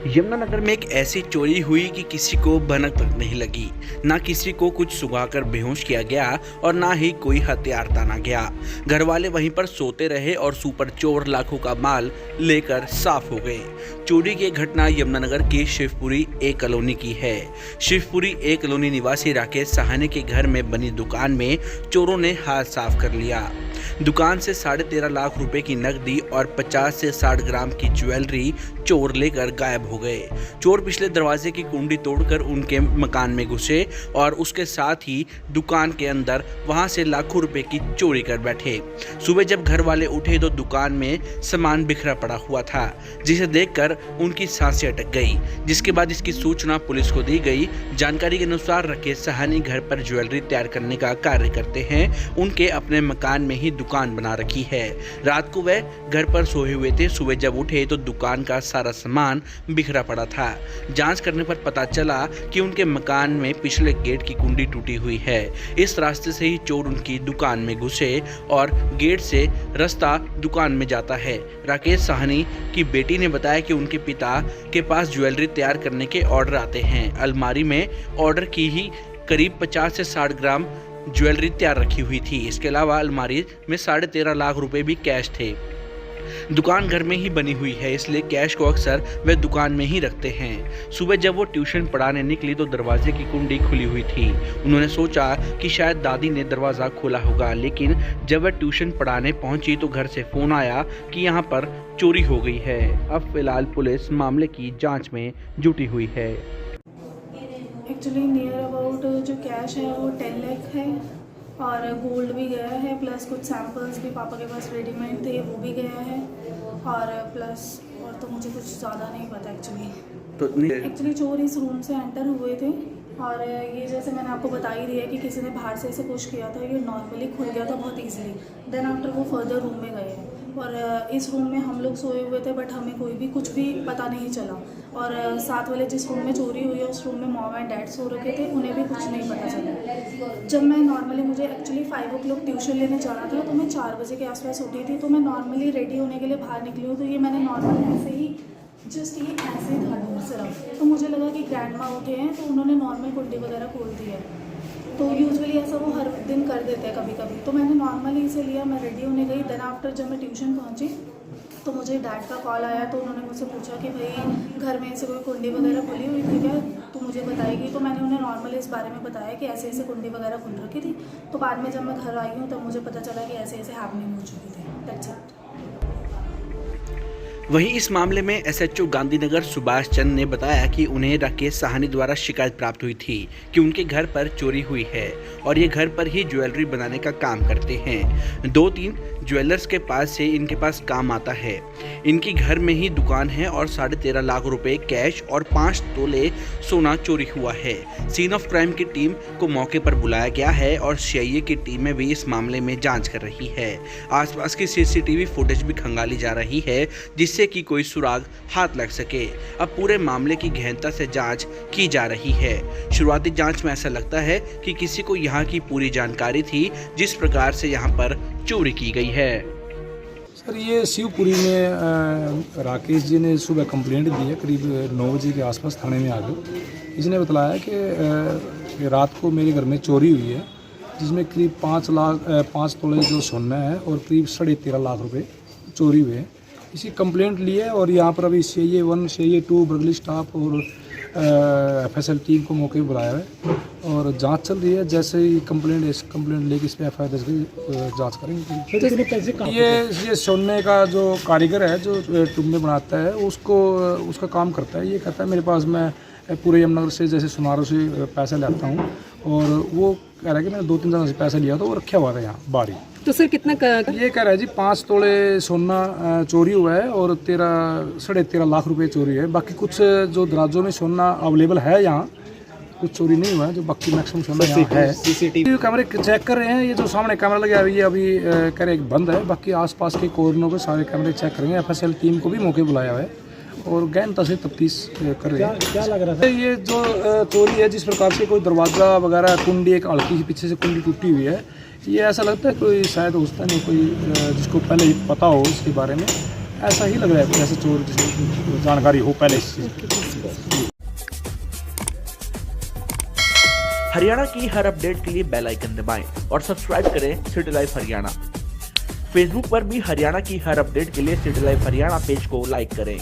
यमुनानगर में एक ऐसी चोरी हुई कि किसी को भनक तक नहीं लगी। ना किसी को कुछ सुगाकर बेहोश किया गया और ना ही कोई हथियार ताना गया। घर वाले वहीं पर सोते रहे और सुपर चोर लाखों का माल लेकर साफ हो गए। चोरी की घटना यमुनानगर की शिवपुरी ए कॉलोनी की है। शिवपुरी ए कॉलोनी निवासी राकेश सहानी के घर में बनी दुकान में चोरों ने हाथ साफ कर लिया। दुकान से 13.5 लाख रुपए की नकदी और 50 से 60 ग्राम की ज्वेलरी चोर लेकर गायब हो गए। चोर पिछले दरवाजे की कुंडी तोड़कर उनके मकान में घुसे और उसके साथ ही दुकान के अंदर वहां से लाखों रुपए की चोरी कर बैठे। सुबह जब घर वाले उठे तो दुकान में सामान बिखरा पड़ा हुआ था, जिसे देखकर उनकी सांसें अटक गई। जिसके बाद इसकी सूचना पुलिस को दी गई। जानकारी के अनुसार राकेश सहानी घर पर ज्वेलरी तैयार करने का कार्य करते हैं। उनके अपने मकान में ही दुकान बना रखी है। रात को वह घर पर सोए हुए थे। सुबह जब उठे तो दुकान का सारा सामान बिखरा पड़ा था। जांच करने पर पता चला कि उनके मकान में पिछले गेट की कुंडी टूटी हुई है। इस रास्ते से ही चोर उनकी दुकान में घुसे और गेट से रास्ता दुकान में जाता है। राकेश सहानी की बेटी ने बताया कि उनके पिता के पास ज्वेलरी तैयार करने के ऑर्डर आते हैं। अलमारी में ऑर्डर की ही करीब 50 से 60 ग्राम ज्वेलरी तैयार रखी हुई थी। इसके अलावा अलमारी में 13.5 लाख रुपए भी कैश थे। दुकान घर में ही बनी हुई है, इसलिए कैश को अक्सर वे दुकान में ही रखते हैं। सुबह जब वो ट्यूशन पढ़ाने निकली तो दरवाजे की कुंडी खुली हुई थी। उन्होंने सोचा कि शायद दादी ने दरवाज़ा खोला होगा, लेकिन जब वह ट्यूशन पढ़ाने पहुंची तो घर से फ़ोन आया कि यहाँ पर चोरी हो गई है। अब फिलहाल पुलिस मामले की जाँच में जुटी हुई है। एक्चुअली नियर अबाउट जो कैश है वो 10 लाख है और गोल्ड भी गया है, प्लस कुछ सैम्पल्स भी पापा के पास रेडीमेड थे वो भी गया है और प्लस और तो मुझे कुछ ज़्यादा नहीं पता एक्चुअली चोर इस रूम से एंटर हुए थे और ये जैसे मैंने आपको बता ही दिया कि किसी ने बाहर से इसे पुश किया था। ये नॉर्मली खुल गया था बहुत ईजिली। देन आफ्टर वो फर्दर रूम में गए और इस रूम में हम लोग सोए हुए थे, बट हमें कोई भी कुछ भी पता नहीं चला। और साथ वाले जिस रूम में चोरी हुई है उस रूम में मॉम एंड डैड सो रखे थे, उन्हें भी कुछ नहीं पता चला। जब मैं नॉर्मली मुझे एक्चुअली 5 o'clock ट्यूशन लेने जाना था तो मैं 4 बजे के आसपास उठी थी। तो मैं नॉर्मली रेडी होने के लिए बाहर निकली हूँ तो ये मैंने नॉर्मल ऐसे ही जस्ट ये ऐसे था डोर सिर्फ। तो मुझे लगा कि ग्रैंड माँ उठे हैं तो उन्होंने नॉर्मल कुंडी वगैरह खोल दी है। तो यूजुअली ऐसा वो हर दिन कर देते हैं कभी कभी। तो मैंने नॉर्मली इसे लिया, मैं रेडी होने गई। देन आफ्टर जब मैं ट्यूशन पहुंची तो मुझे डैड का कॉल आया। तो उन्होंने मुझसे पूछा कि भाई घर में ऐसे कोई कुंडी वगैरह खुली हुई थी क्या, तो मुझे बताएगी। तो मैंने उन्हें नॉर्मली इस बारे में बताया कि ऐसे ऐसे कुंडी वगैरह खुल रखी थी। तो बाद में जब मैं घर आई हूँ तब मुझे पता चला कि ऐसे ऐसे हैपनिंग हो चुकी थी। That's it. वहीं इस मामले में एसएचओ गांधीनगर सुभाष चंद ने बताया कि उन्हें राकेश सहानी द्वारा शिकायत प्राप्त हुई थी कि उनके घर पर चोरी हुई है और ये घर पर ही ज्वेलरी बनाने का काम करते हैं। 2-3 ज्वेलर्स के पास से इनके पास काम आता है। इनकी घर में ही दुकान है और 13.5 लाख रुपए कैश और 5 तोले सोना चोरी हुआ है। सीन ऑफ क्राइम की टीम को मौके पर बुलाया गया है और सीआईए की टीमें भी इस मामले में जांच कर रही है। आसपास की सीसीटीवी फुटेज भी खंगाली जा रही है जिससे कि कोई सुराग हाथ लग सके। अब पूरे मामले की गहनता से जांच की जा रही है। शुरुआती जांच में ऐसा लगता है कि किसी को यहाँ की पूरी जानकारी थी जिस प्रकार से यहाँ पर चोरी की गई है। सर ये शिवपुरी में राकेश जी ने सुबह कंप्लेंट दी है, करीब 9 बजे के आसपास थाने में आ गए। इसने बताया कि रात को मेरे घर में चोरी हुई है, जिसमें करीब 5 तोले जो सोना है और करीब 13.5 लाख रुपए चोरी हुए हैं। इसी कंप्लेंट ली है और यहाँ पर अभी सीआईए 1, सीआईए 2, बर्गली स्टाफ और एफएसएल टीम को मौके पर बुलाया है और जांच चल रही है। जैसे ही कंप्लेंट लेके इस पर एफआईआर दर्ज कर जाँच करेंगे। ये सोने का जो कारीगर है जो टुम्बे बनाता है उसका काम करता है। ये कहता है मेरे पास मैं पूरे यमुनानगर से जैसे सुनारों से पैसे लाता हूँ और वो कह रहा है कि मैंने 2-3 जगह से पैसा लिया तो वो रखा हुआ था यहाँ बारी। तो सर कितना ये कह रहा है जी 5 तोले सोना चोरी हुआ है और 13.5 लाख रुपए चोरी है। बाकी कुछ जो दराजों में सोना अवेलेबल है यहाँ, कुछ चोरी नहीं हुआ है, जो बाकी मैक्सिमम सोना यहाँ है। सीसीटीवी कैमरे चेक कर रहे हैं। ये जो सामने कैमरा लगा है ये अभी कह रहे बंद है। बाकी आसपास के कॉर्नरों पे सारे कैमरे चेक करेंगे। एफएसएल टीम को भी मौके बुलाया हुआ है और गहनता से तफ्तीश कर रहे हैं। क्या लग रहा है ये जो चोरी है, जिस प्रकार से कोई दरवाज़ा वगैरह कुंडी एक हल्की पीछे से कुंडी टूटी हुई है, ये ऐसा लगता है कोई शायद होता नहीं कोई जिसको पहले ही पता हो इसके बारे में ऐसा ही लग रहा है, जैसे चोर जैसे जानकारी हो पहले इस चीज़ की। हरियाणा की हर अपडेट के लिए बेल आइकन दबाएं और सब्सक्राइब करें सिटी लाइव हरियाणा। फेसबुक पर भी हरियाणा की हर अपडेट के लिए सिटी लाइव हरियाणा पेज को लाइक करें।